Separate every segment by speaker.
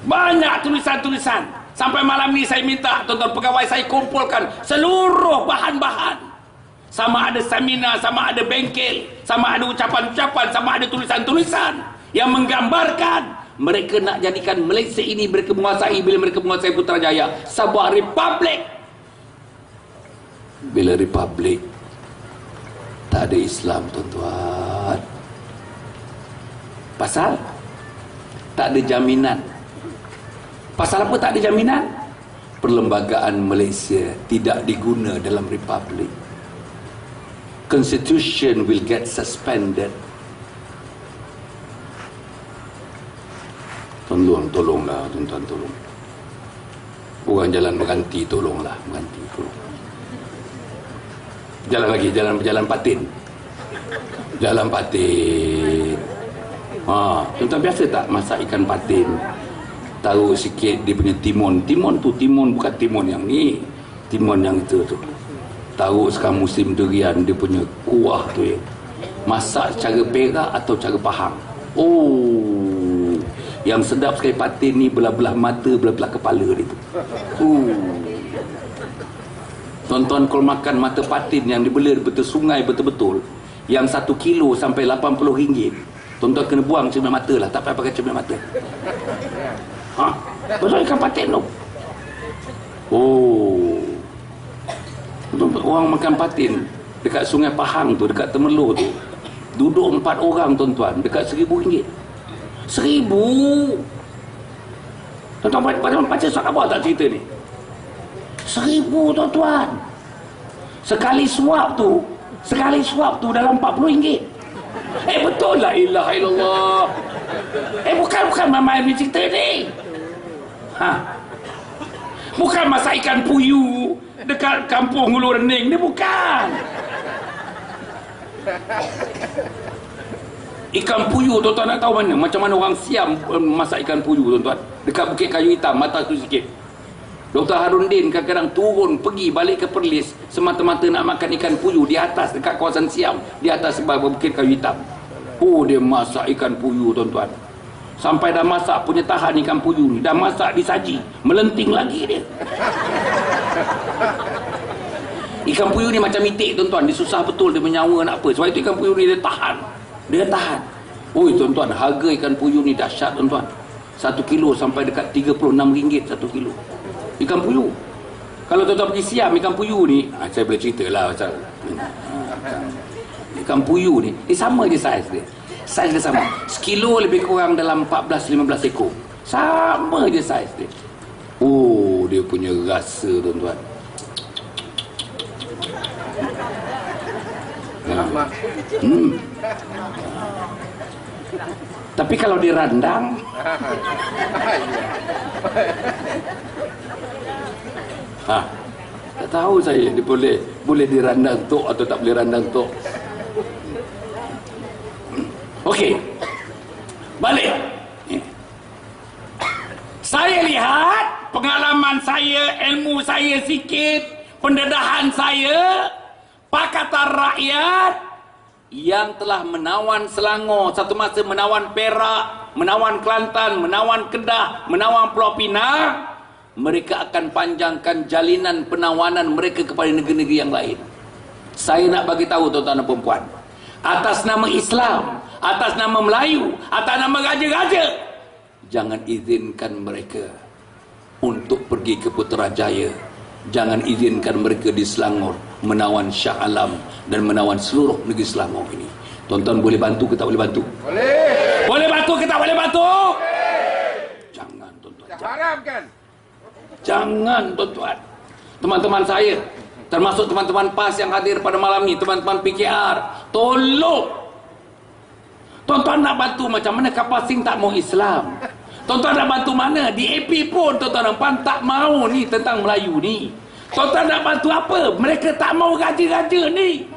Speaker 1: Banyak tulisan-tulisan. Sampai malam ni saya minta tuan-tuan pegawai saya kumpulkan seluruh bahan-bahan. Sama ada seminar, sama ada bengkel, sama ada ucapan-ucapan, sama ada tulisan-tulisan yang menggambarkan mereka nak jadikan Malaysia ini, mereka menguasai, bila mereka menguasai Putrajaya, sebuah republik. Bila republik tak ada Islam, tuan-tuan. Pasal tak ada jaminan. Pasal apa tak ada jaminan? Perlembagaan Malaysia tidak diguna dalam republik. Constitution will get suspended. Tolonglah tuan-tuan, tolong. Orang jalan berganti, tolonglah berganti, tolong. Jalan lagi, jalan patin. Jalan patin. Tuan-tuan biasa tak masak ikan patin? Taruh sikit dia punya timun. Timun tu, timun bukan timun yang ni. Timun yang itu tu. Taruh sekarang musim durian, dia punya kuah tu ya. Masak secara perak atau cara pahang. Oh, yang sedap sekali patin ni, belah-belah mata, belah-belah kepala dia tu. Tuan-tuan kalau makan mata patin yang dibela betul sungai betul-betul, yang 1 kilo sampai RM80, tuan-tuan kena buang cermin mata lah. Tak payah pakai cermin mata. Betul ikan patin tu. Oh, orang makan patin dekat Sungai Pahang tu, dekat Temerloh tu, duduk 4 orang tuan-tuan, dekat RM1,000. RM1,000. Tuan-tuan baca surat khabar tak cerita ni? RM1,000 tuan-tuan. Sekali suap tu dalam RM40. Betul lah, ilaha illallah. Bukan main cerita ni. Bukan masak ikan puyuh dekat kampung Hulu Rening ni, bukan. Ikan puyuh tuan-tuan nak tahu mana? Macam mana orang Siam masak ikan puyuh tuan-tuan? Dekat Bukit Kayu Hitam, mata tu sikit. Dr. Harundin kadang-kadang turun pergi balik ke Perlis semata-mata nak makan ikan puyuh di atas, dekat kawasan Siam, di atas sebab Bukit Kayu Hitam. Oh, dia masak ikan puyuh tuan-tuan. Sampai dah masak punya tahan ikan puyuh ni, dah masak disaji, melenting lagi dia. Ikan puyuh ni macam itik tuan-tuan, dia susah betul dia menyawa nak apa. Sebab itu ikan puyuh ni dia tahan. Oi tuan-tuan, harga ikan puyuh ni dahsyat tuan-tuan. 1 kilo sampai dekat RM36 1 kilo. Ikan puyuh. Kalau tuan-tuan pergi Siam, ikan puyuh ni, saya boleh cerita lah pasal ikan puyuh ni, sama je saiz dia. Saiz dia sama. Sekilo lebih kurang dalam 14-15 ekor. Sama je saiz dia. Oh, dia punya rasa tuan-tuan. Tapi kalau dirandang, tak tahu saya dia boleh dirandang tok atau tak boleh randang tok. Okey, balik. Saya lihat pengalaman saya, ilmu saya sikit, pendedahan saya, Pakatan Rakyat yang telah menawan Selangor, satu masa menawan Perak, menawan Kelantan, menawan Kedah, menawan Pulau Pinang. Mereka akan panjangkan jalinan penawanan mereka kepada negeri-negeri yang lain. Saya nak bagi tahu tuan-tuan dan perempuan, atas nama Islam, atas nama Melayu, atas nama raja-raja, jangan izinkan mereka untuk pergi ke Putrajaya. Jangan izinkan mereka di Selangor menawan Shah Alam dan menawan seluruh negeri Selangor ini. Tuan-tuan boleh bantu ke tak boleh bantu? Boleh. Boleh bantu ke tak boleh bantu? Boleh. Jangan tuan-tuan.
Speaker 2: Haramkan.
Speaker 1: Jangan tuan-tuan. Teman-teman saya, termasuk teman-teman PAS yang hadir pada malam ini, teman-teman PKR, tolong. Tuan-tuan nak bantu macam mana kapal Sing tak mau Islam? Tuan-tuan nak bantu mana? Di AP pun tuan-tuan nampak tak mau ni tentang Melayu ni. Tuan-tuan nak bantu apa? Mereka tak mau raja-raja ni.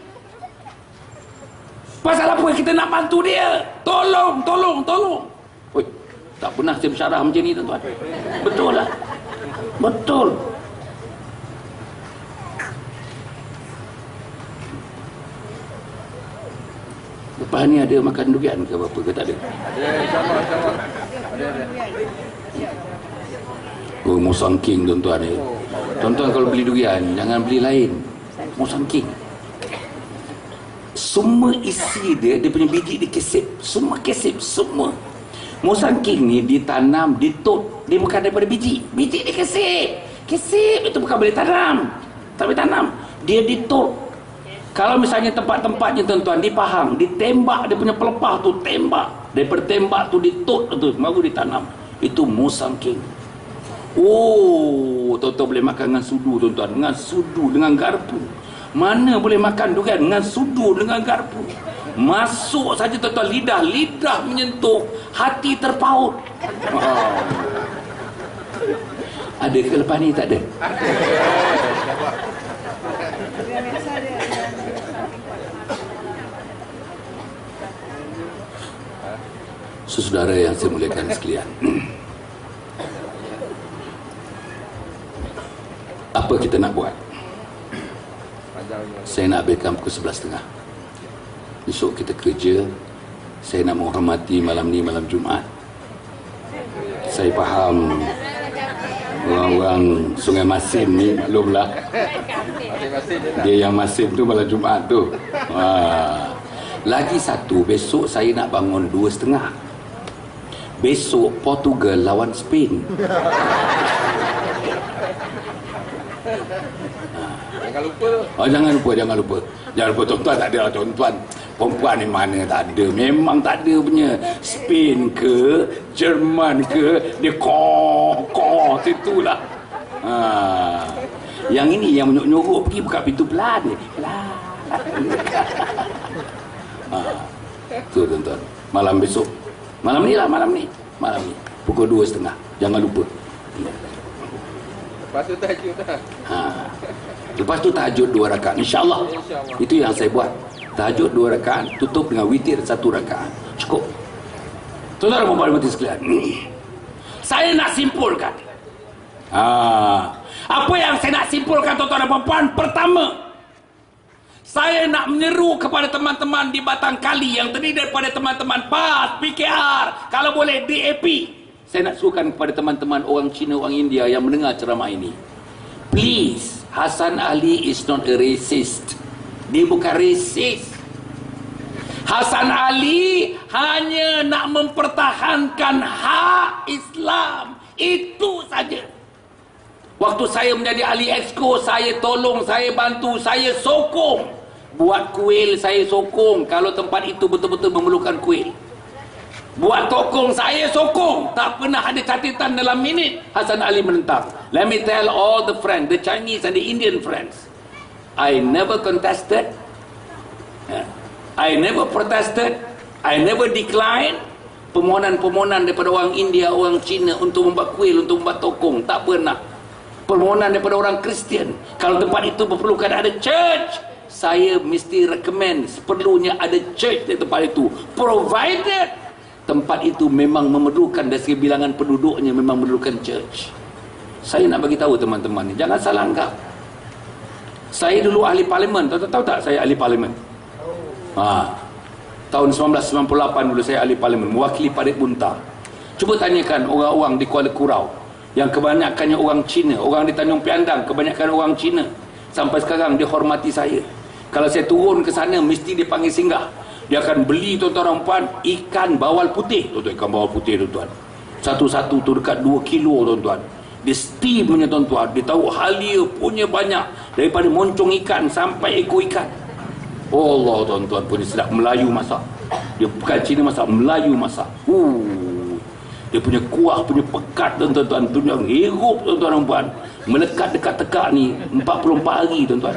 Speaker 1: Pasal apa kita nak bantu dia? Tolong. Oi, tak pernah saya bersyarah macam ni tuan-tuan. Betul lah. Betul. Lepas ni ada makan durian ke apa ke tak ada?
Speaker 2: Ada, insyaAllah. Ada.
Speaker 1: Musang King tuan-tuan ni. Tuan-tuan kalau beli durian jangan beli lain, Musang King. Semua isi dia punya biji dikesip, semua kesip, semua. Musang King ni ditanam, ditot, dia bukan daripada biji dikesip. Kesip itu bukan boleh tanam, tak boleh tanam, dia ditot. Kalau misalnya tempat-tempatnya tuan-tuan di Pahang, ditembak dia punya pelepah tu, tembak, daripada tembak tu ditot tu baru ditanam. Itu Musang King. Oh, tuan-tuan boleh makan dengan sudu tuan-tuan, dengan sudu, dengan garpu. Mana boleh makan durian dengan sudu, dengan garpu. Masuk saja tuan-tuan, lidah menyentuh, hati terpaut. Ada ke lepas ni? Tak ada. Saudara yang saya muliakan sekalian, apa kita nak buat? Saya nak habiskan pukul 11.30. Esok kita kerja. Saya nak menghormati malam ni, malam Jumaat. Saya faham orang-orang Sungai Masin ni, maklumlah, dia yang Masin tu malam Jumaat tu. Lagi satu, besok saya nak bangun 2.30. Besok Portugal lawan Spain.
Speaker 2: Jangan lupa tu.
Speaker 1: Jangan lupa tuan-tuan. Tak ada lah tuan-tuan. Perempuan ni mana tak ada. Memang tak ada punya. Spain ke, Jerman ke, dia koh situlah. Yang ini yang menyuruh pergi buka pintu pelan ni. Tu tuan-tuan. Malam besok. Malam ni pukul 2.30. Jangan lupa.
Speaker 2: Lepas tu tahajud dah.
Speaker 1: Lepas tu tahajud 2 rakaat, InsyaAllah. Itu yang saya buat. Tahajud 2 rakaat, tutup dengan witir 1 rakaat. Cukup. Tuan-tuan dan puan-puan sekalian, saya nak simpulkan. Apa yang saya nak simpulkan tuan-tuan dan puan-puan? Pertama, saya nak menyeru kepada teman-teman di Batang Kali yang terdiri daripada teman-teman PAS, PKR, kalau boleh DAP. Saya nak serukan kepada teman-teman orang Cina, orang India yang mendengar ceramah ini. Please, Hasan Ali is not a racist. Dia bukan racist. Hasan Ali hanya nak mempertahankan hak Islam. Itu saja. Waktu saya menjadi ahli exco, saya tolong, saya bantu, saya sokong. Buat kuil saya sokong kalau tempat itu betul-betul memerlukan kuil. Buat tokong saya sokong. Tak pernah ada catatan dalam minit Hasan Ali menentang. Let me tell all the friends, the Chinese and the Indian friends, I never contested, I never protested, I never declined permohonan-permohonan daripada orang India, orang Cina untuk membuat kuil, untuk membuat tokong. Tak pernah. Permohonan daripada orang Kristian, kalau tempat itu memerlukan ada church, saya mesti recommend seperlunya ada church di tempat itu, provided tempat itu memang memerlukan dari segi bilangan penduduknya, memang memerlukan church. Saya nak bagi tahu teman-teman ni, jangan salah anggap. Saya dulu ahli parlimen. Tahu tak saya ahli parlimen? Tahun 1998 dulu saya ahli parlimen, mewakili Parit Bunta. Cuba tanyakan orang-orang di Kuala Kurau yang kebanyakannya orang Cina, orang di Tanjung Piandang kebanyakan orang Cina, sampai sekarang dia hormati saya. Kalau saya turun ke sana mesti dia panggil singgah. Dia akan beli tuan-tuan puan ikan bawal putih. Tuan-tuan, ikan bawal putih tuan-tuan, satu-satu tu dekat 2 kilo tuan-tuan. Dia steam punya tuan-tuan. Dia tahu halia punya banyak, daripada moncong ikan sampai ekor ikan. Oh Allah tuan-tuan, punya sedap. Melayu masak. Dia bukan Cina masak, Melayu masak. Dia punya kuah, punya pekat tuan-tuan, tu yang hirup tuan-tuan dan puan. Melekat dekat tekak ni 44 hari tuan-tuan.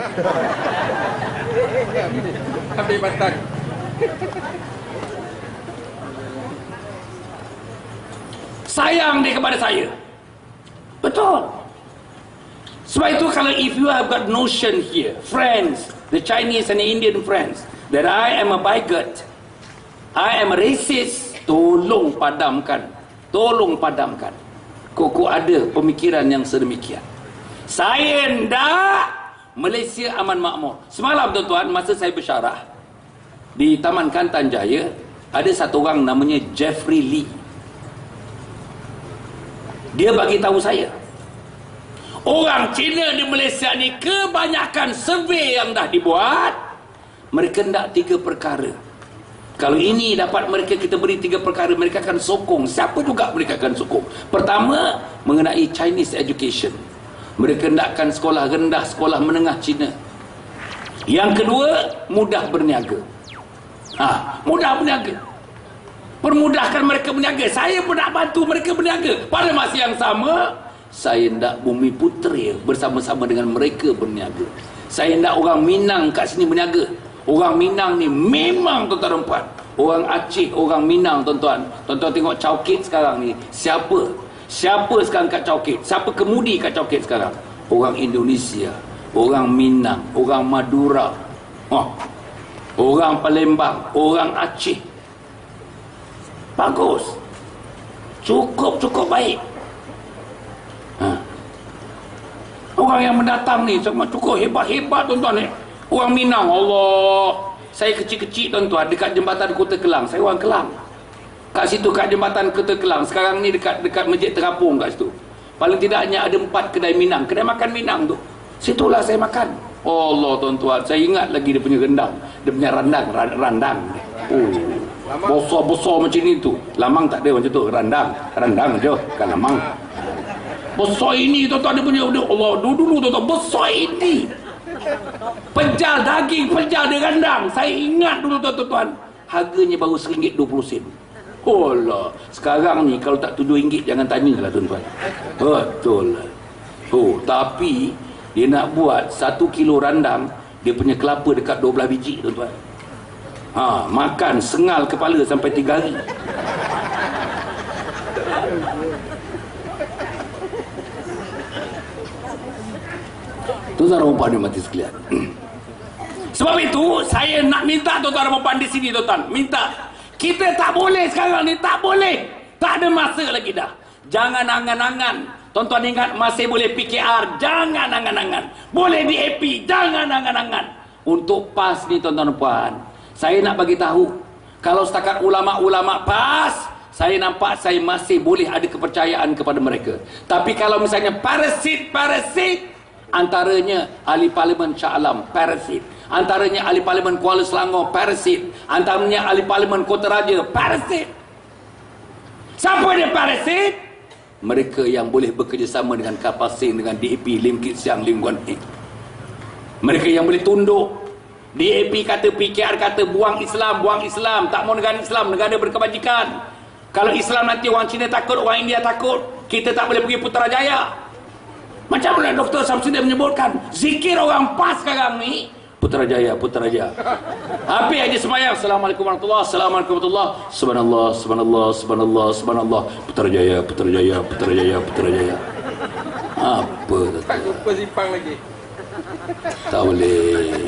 Speaker 2: Ambil batang.
Speaker 1: Sayang dia kepada saya. Betul. Sebab itu kalau if you have got notion here, friends, the Chinese and the Indian friends, that I am a bigot, I am a racist, tolong padamkan. Tolong padamkan. Kok ada pemikiran yang sedemikian. Saya hendak Malaysia aman makmur. Semalam tuan-tuan, masa saya bersyarah di Taman Kantan Jaya, ada satu orang namanya Jeffrey Lee. Dia bagi tahu saya, Orang Cina di Malaysia ni kebanyakan survey yang dah dibuat, mereka nak 3 perkara. Kalau ini dapat mereka, kita beri 3 perkara, mereka akan sokong. Siapa juga mereka akan sokong. Pertama, mengenai Chinese education. Mereka nakkan sekolah rendah, sekolah menengah Cina. Yang kedua, mudah berniaga. Mudah berniaga. Permudahkan mereka berniaga. Saya pun nak bantu mereka berniaga. Pada masa yang sama, saya nak bumi putera bersama-sama dengan mereka berniaga. Saya nak orang Minang kat sini berniaga. Orang Minang ni memang tuan-tuan dan puan. Orang Aceh, orang Minang tuan-tuan. Tuan-tuan tengok Chowkit sekarang ni. Siapa sekarang kat Chowkit? Siapa kemudi kat Chowkit sekarang? Orang Indonesia, orang Minang, orang Madura, orang Palembang, orang Aceh. Bagus. Cukup baik. Orang yang mendatang ni semua cukup hebat-hebat tuan-tuan ni. Orang Minang, Allah. Saya kecil-kecil tuan-tuan dekat jembatan Kota Kelang. Saya orang Kelang. Kat situ kat jembatan Kota Kelang. Sekarang ni dekat Masjid Terapung kat situ. Paling tidaknya ada 4 kedai Minang. Kedai makan Minang tu. Situlah saya makan. Allah tuan-tuan. Saya ingat lagi dia punya rendang. Dia punya randang. Besar-besar macam ni tu. Lamang tak ada macam tu. Randang je. Bukan lamang. Besar ini tuan-tuan dia punya. Allah dulu tuan-tuan. Besar ini. Pejal daging, pejal dia randang. Saya ingat dulu tuan-tuan. Harganya baru RM1.20. Allah. Sekarang ni kalau tak RM7 jangan tanyalah tuan-tuan. Betul. Tapi dia nak buat 1 kilo randang, dia punya kelapa dekat 12 biji tuan-tuan. Makan sengal kepala sampai 3 hari. Tuan-tuan dan puan mati sekalian. Sebab itu saya nak minta tuan-tuan dan puan di sini tuan-tuan, minta kita tak boleh sekarang ni, tak boleh. Tak ada masa lagi dah. Jangan angan-angan. Tuan-tuan ingat masih boleh PKR, jangan angan-angan. Boleh DAP, jangan angan-angan. Untuk PAS ni tuan-tuan dan puan, saya nak bagi tahu, kalau setakat ulama-ulama PAS, saya nampak saya masih boleh ada kepercayaan kepada mereka. Tapi kalau misalnya parasit, antaranya ahli Parlimen Shah Alam, parasit. Antaranya ahli Parlimen Kuala Selangor, parasit. Antaranya ahli Parlimen Kota Raja, parasit. Siapa dia parasit? Mereka yang boleh bekerjasama dengan kapal Sing, dengan DAP, Lim Kit Siang, Lim Guan Eng. Mereka yang boleh tunduk. DAP kata, PKR kata buang Islam, tak mau negara Islam, negara berkebajikan. Kalau Islam nanti orang Cina takut, orang India takut, kita tak boleh pergi Putrajaya. Macam mana Dr. Samsudin menyebutkan, zikir orang PAS sekarang ni Putrajaya. Habis aja semayang, Assalamualaikum warahmatullahi wabarakatuh, Subhanallah, Putrajaya. Apa tu?
Speaker 2: Tak lupa simpang lagi.
Speaker 1: Tak boleh.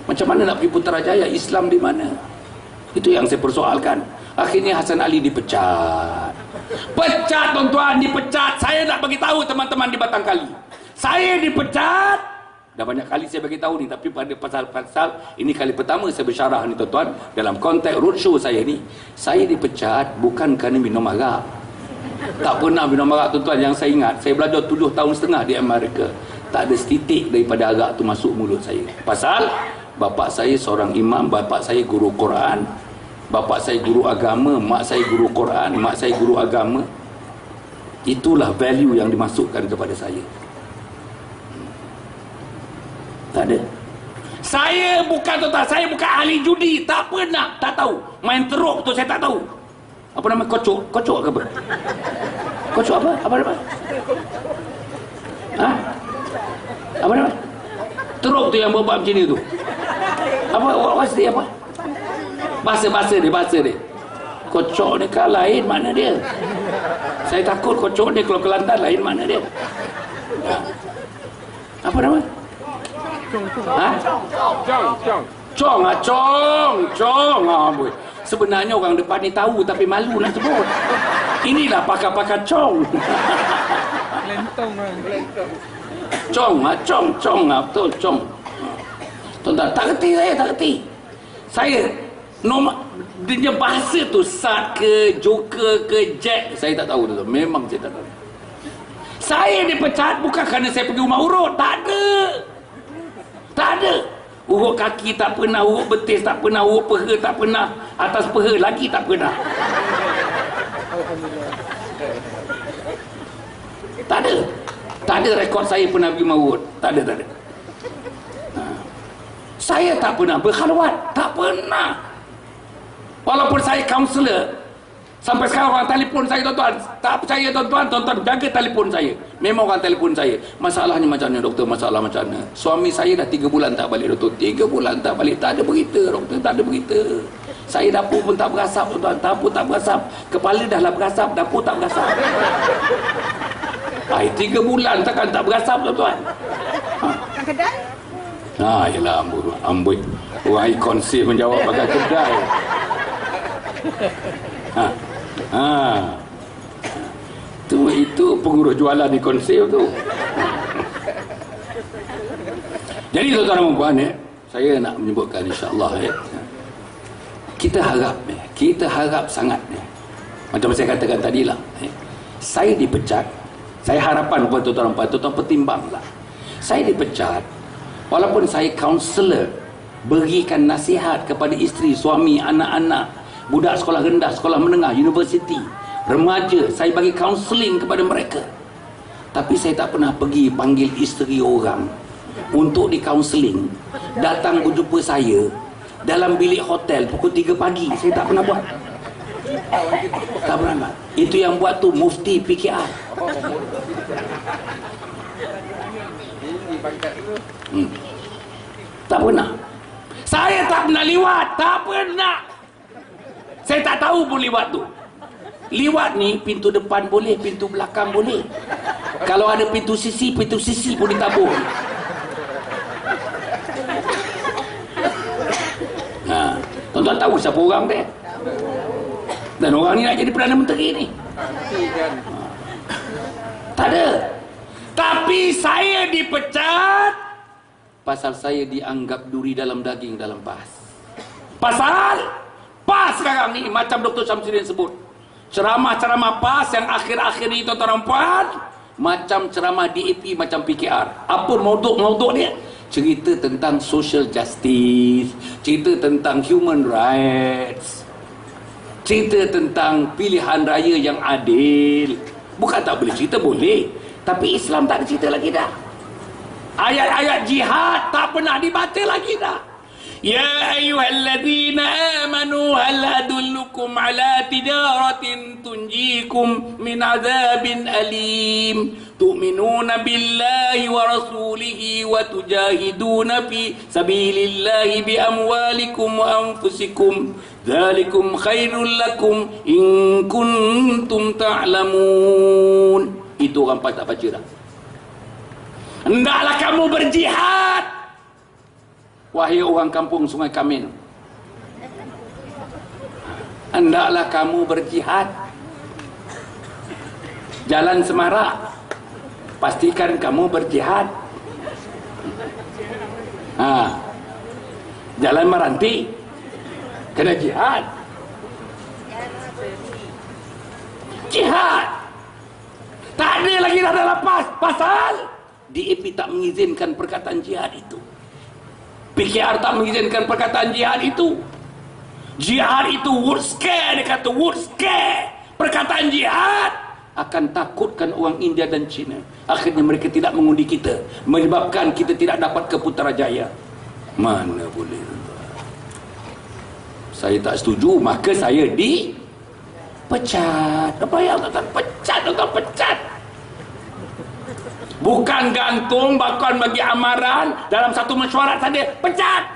Speaker 1: Macam mana nak pergi Putrajaya? Islam di mana? Itu yang saya persoalkan. Akhirnya Hasan Ali dipecat. Pecat tuan-tuan, dipecat. Saya nak bagi tahu teman-teman di Batang Kali. Saya dipecat. Dah banyak kali saya bagi tahu ni, tapi pada pasal-pasal ini kali pertama saya bersyarah ni tuan-tuan, dalam konteks roadshow saya ni. Saya dipecat bukan kerana minum arak. Tak pernah minum arak tuan-tuan. Yang saya ingat, saya belajar 7 tahun setengah di Amerika. Tak ada setitik daripada arak tu masuk mulut saya. Pasal bapa saya seorang imam, bapa saya guru Quran, bapa saya guru agama, mak saya guru Quran, mak saya guru agama. Itulah value yang dimasukkan kepada saya. Tak ada. Saya bukan tuan-tuan, saya bukan ahli judi, tak pernah, tak tahu. Main teruk tu saya tak tahu. Apa nama kocok ke apa? Kocok apa? Apa nama? Apa nama? Teruk tu yang buat macam ni tu. Apa? What's dia apa? Bahasa dia. Kocok ni kan lain mana dia? Saya takut kocok ni kalau Kelantan lain mana dia? Apa nama? Cong. Boy. Sebenarnya orang depan ni tahu tapi malu nak sebut. Inilah pakar-pakar cong.
Speaker 2: Lentong.
Speaker 1: Cong, betul cong. Tuan-tuan, tak kerti. Saya dia bahasa tu sat ke, joker ke, jack, saya tak tahu tu. Memang saya tak tahu. Saya dipecat bukan kerana saya pergi rumah urut. Tak ada. Tak ada. Urut kaki tak pernah, urut betis tak pernah, urut peha tak pernah, atas peha lagi tak pernah. Tak ada. Tak ada rekod saya pernah pergi rumah urut. Tak ada, tak ada. Saya tak pernah berkhalwat. Tak pernah. Walaupun saya kaunselor, sampai sekarang orang telefon saya, tuan-tuan. Tak percaya tuan-tuan, tuan-tuan jaga telefon saya. Memang orang telefon saya. Masalahnya macam mana doktor, masalah macam mana? Suami saya dah 3 bulan tak balik doktor. 3 bulan tak balik. Tak ada berita doktor, tak ada berita. Saya dapur pun tak berasap tuan-tuan. Dapur tak berasap. Kepala dah lah berasap, dapur tak berasap. 3 bulan takkan tak berasap tuan-tuan.
Speaker 3: Kedai?
Speaker 1: Yelah amboi. Orang ikon safe menjawab pakai kedai. Itu pengurus jualan di konsep tu. Jadi tuan-tuan dan puan, saya nak menyebutkan insya-Allah kita harap sangat macam saya katakan tadilah, saya dipecat. Saya harapan kepada tuan-tuan dan puan, tuan-tuan pertimbanglah. Saya dipecat walaupun saya kaunselor, berikan nasihat kepada isteri, suami, anak-anak, budak sekolah rendah, sekolah menengah, universiti, remaja. Saya bagi kaunseling kepada mereka. Tapi saya tak pernah pergi panggil isteri orang untuk di kaunseling, datang berjumpa saya dalam bilik hotel pukul 3 pagi. Saya tak pernah buat. Tak pernah buat. Itu yang buat tu mufti PKR. Tak pernah. Saya tak pernah liwat. Tak pernah. Saya tak tahu pun liwat tu. Liwat ni pintu depan boleh, pintu belakang boleh. Kalau ada pintu sisi pun ditabur. Tuan-tuan tahu siapa orang dia? Dan orang ni nak jadi Perdana Menteri ni. Tak ada. Tapi saya dipecat pasal saya dianggap duri dalam daging dalam PAS. Pasal PAS sekarang ni macam Dr. Syamsuddin sebut, ceramah-ceramah PAS yang akhir-akhir ni tuan-tuan dan puan macam ceramah DAP, macam PKR. Apa mauduk dia? Cerita tentang social justice, cerita tentang human rights, cerita tentang pilihan raya yang adil. Bukan tak boleh cerita, boleh. Tapi Islam tak ada cerita lagi dah. Ayat-ayat jihad tak pernah dibaca lagi dah. Ya ayyuhalladzina amanu hal adullukum ala tijaratin tunjikum min azabin alim tu'minuna billahi wa rasulihi wa tujahiduna fi sabilillahi bi amwalikum wa anfusikum dzalikum khairul lakum in kuntum ta'lamun. Itu orang tak baca dah. Hendaklah kamu berjihad, wahai orang kampung Sungai Kamin. Hendaklah kamu berjihad. Jalan Semarak, pastikan kamu berjihad. Jalan Meranti, kena jihad. Jihad. Tak ada lagi dah dalam PAS. Pasal DAP tak mengizinkan perkataan jihad itu. PKR tak mengizinkan perkataan jihad itu. Jihad itu word scare, dia kata word scare. Perkataan jihad akan takutkan orang India dan China. Akhirnya mereka tidak mengundi kita, menyebabkan kita tidak dapat ke Putrajaya. Mana boleh. Saya tak setuju, maka saya dipecat. Apa yang tak pecat, tak pecat. Bukan gantung, bahkan bagi amaran dalam satu mesyuarat saja. Pecat.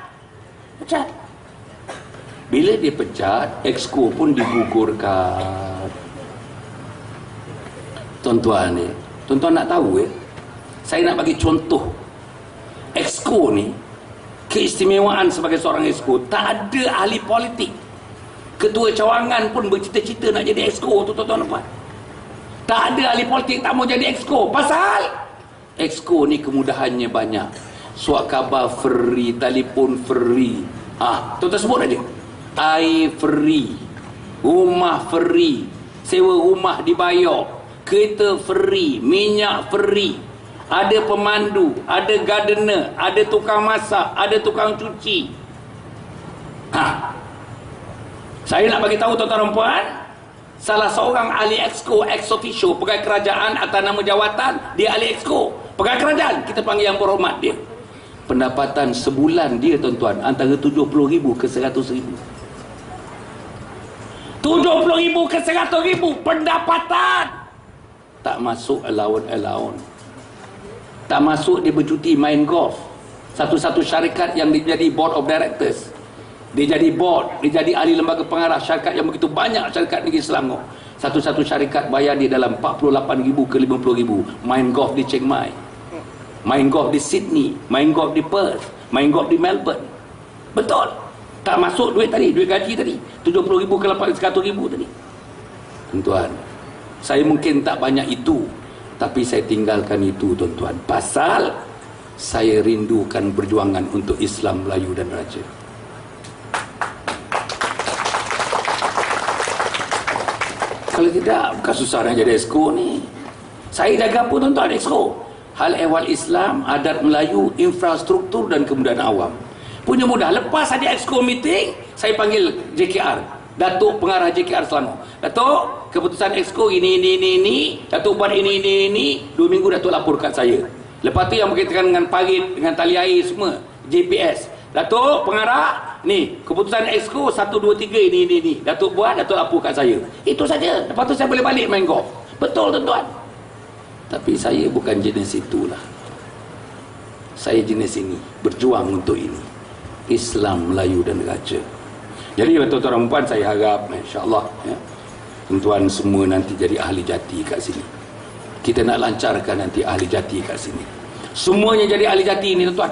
Speaker 1: Pecat. Bila dia pecat, Exco pun digugurkan. Tuan-tuan ni, tuan-tuan nak tahu saya nak bagi contoh. Exco ni, keistimewaan sebagai seorang Exco, tak ada ahli politik. Ketua cawangan pun bercita-cita nak jadi Exco tu, tuan-tuan nampak. Tak ada ahli politik tak mau jadi Exco. Pasal Exco ni kemudahannya banyak. Surat khabar free, telefon free. Tuan-tuan sebut aja. Air free, rumah free, sewa rumah dibayar, kereta free, minyak free, ada pemandu, ada gardener, ada tukang masak, ada tukang cuci. Saya nak bagi tahu tuan-tuan dan puan, salah seorang ahli exco, ex officio, pegawai kerajaan atas nama jawatan, dia ahli exco, pegawai kerajaan, kita panggil yang berhormat dia. Pendapatan sebulan dia tuan-tuan antara 70,000 ke 100,000. 70,000 ke 100,000 pendapatan. Tak masuk allowance. Tak masuk dia bercuti main golf. Satu-satu syarikat yang dia jadi board of directors, dia jadi board, dia jadi ahli lembaga pengarah syarikat yang begitu banyak, syarikat negeri Selangor. Satu-satu syarikat bayar dia dalam 48,000 ke 50,000 main golf di Chiang Mai, main golf di Sydney, main golf di Perth, main golf di Melbourne. Betul. Tak masuk duit tadi, duit gaji tadi 70,000 ke 100,000 tadi. Tuan-tuan, saya mungkin tak banyak itu, tapi saya tinggalkan itu tuan-tuan, pasal saya rindukan perjuangan untuk Islam Melayu dan Raja. Kalau tidak, bukan susah nak jadi exco ni. Saya jaga apa tuan-tuan exco? Hal ehwal Islam, adat Melayu, infrastruktur dan kemudahan awam. Punya mudah. Lepas ada exco meeting, saya panggil JKR, Datuk Pengarah JKR Selangor. Datuk, keputusan exco ini. Datuk buat ini. 2 minggu Datuk lapor kat saya. Lepas tu yang berkaitan dengan parit, dengan tali air semua, JPS. Datuk Pengarah, ni keputusan exco 1, 2, 3 ini. Datuk buat, Datuk lapor kat saya. Itu saja. Lepas tu saya boleh balik main golf. Betul tuan-tuan. Tapi saya bukan jenis itulah. Saya jenis ini, berjuang untuk ini, Islam Melayu dan Raja. Jadi tuan-tuan dan puan, saya harap insya-Allah ya, tuan-tuan semua nanti jadi ahli jati kat sini. Kita nak lancarkan nanti ahli jati kat sini. Semuanya jadi ahli jati ni tuan-tuan.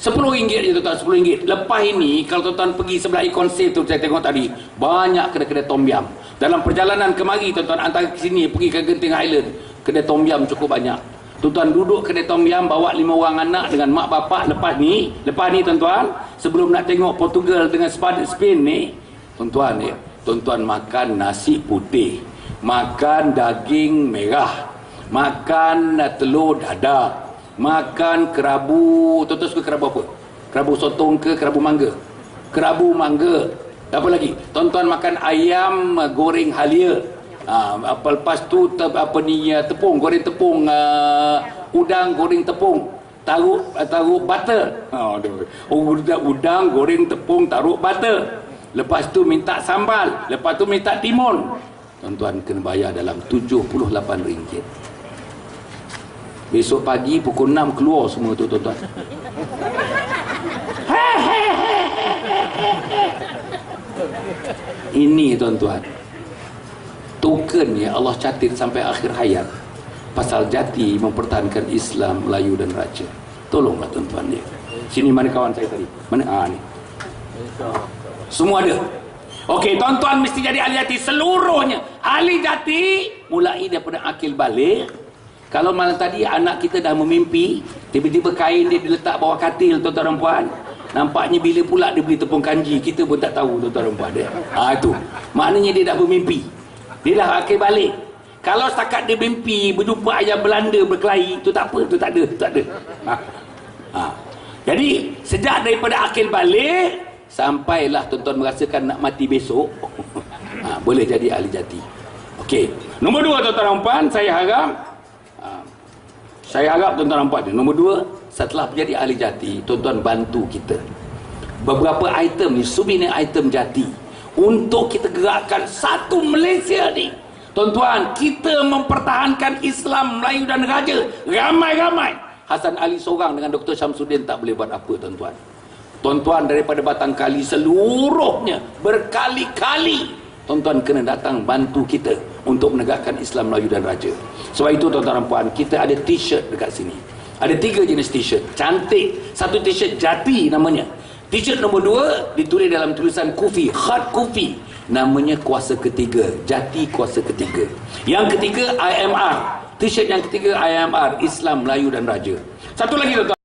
Speaker 1: RM10 je tuan-tuan, RM10. Lepas ini kalau tuan-tuan pergi sebelah Icon Safe tu, saya tengok tadi banyak kedai-kedai tom yum. Dalam perjalanan kemari tuan-tuan, antara ke sini pergi ke Genting Island, kedai tom yum cukup banyak. Tuan-tuan duduk kedai tom yum, bawa 5 orang anak dengan mak bapak. Lepas ni tuan-tuan, sebelum nak tengok Portugal dengan Spain ni, tuan-tuan makan nasi putih, makan daging merah, makan telur dadah, makan kerabu. Tuan-tuan suka kerabu apa? Kerabu sotong ke kerabu mangga? Kerabu mangga. Apa lagi? Tuan-tuan makan ayam goreng halia. Lepas tu tepung, goreng tepung, udang goreng tepung, taruh butter. Udang goreng tepung taruh butter. Lepas tu minta sambal, lepas tu minta timun. Tuan-tuan kena bayar dalam RM78. Besok pagi pukul 6 keluar semua tu tuan-tuan. Ini tuan-tuan, token yang Allah catat sampai akhir hayat pasal jati mempertahankan Islam, Melayu dan Raja. Tolonglah tuan-tuan dia. Sini mana kawan saya tadi? Mana? Ni. Semua ada. Okey, tuan-tuan mesti jadi ahli jati seluruhnya. Ahli jati mulai daripada akil balik. Kalau malam tadi anak kita dah memimpi, tiba-tiba kain dia diletak bawah katil tuan-tuan dan puan. Nampaknya bila pula dia beli tepung kanji, kita pun tak tahu tuan-tuan dan puan dia. Itu. Maknanya dia dah bermimpi. Dia dah akil balik. Kalau setakat dia mimpi berjumpa ayam Belanda berkelahi, itu tak apa, itu tak ada. Jadi sejak daripada akil balik sampailah tuan-tuan merasakan nak mati besok, boleh jadi ahli jati. Okey. Nombor 2 tuan-tuan dan puan, saya harap tuan-tuan dan puan, nombor 2, setelah menjadi ahli jati, tuan-tuan bantu kita beberapa item ni, souvenir item jati, untuk kita gerakkan satu Malaysia ni. Tuan-tuan, kita mempertahankan Islam, Melayu dan Raja ramai-ramai. Hasan Ali seorang dengan Dr. Syamsuddin tak boleh buat apa tuan-tuan. Tuan-tuan daripada Batang Kali seluruhnya berkali-kali tuan-tuan kena datang bantu kita untuk menegakkan Islam, Melayu dan Raja. Sebab itu tuan-tuan dan puan, kita ada t-shirt dekat sini. Ada 3 jenis t-shirt cantik. Satu t-shirt jati namanya. T-shirt nombor 2 ditulis dalam tulisan kufi, khat kufi, namanya kuasa ketiga, jati kuasa ketiga. Yang ketiga IMR, t-shirt yang ketiga IMR, Islam, Melayu dan Raja. Satu lagi tuan-tuan.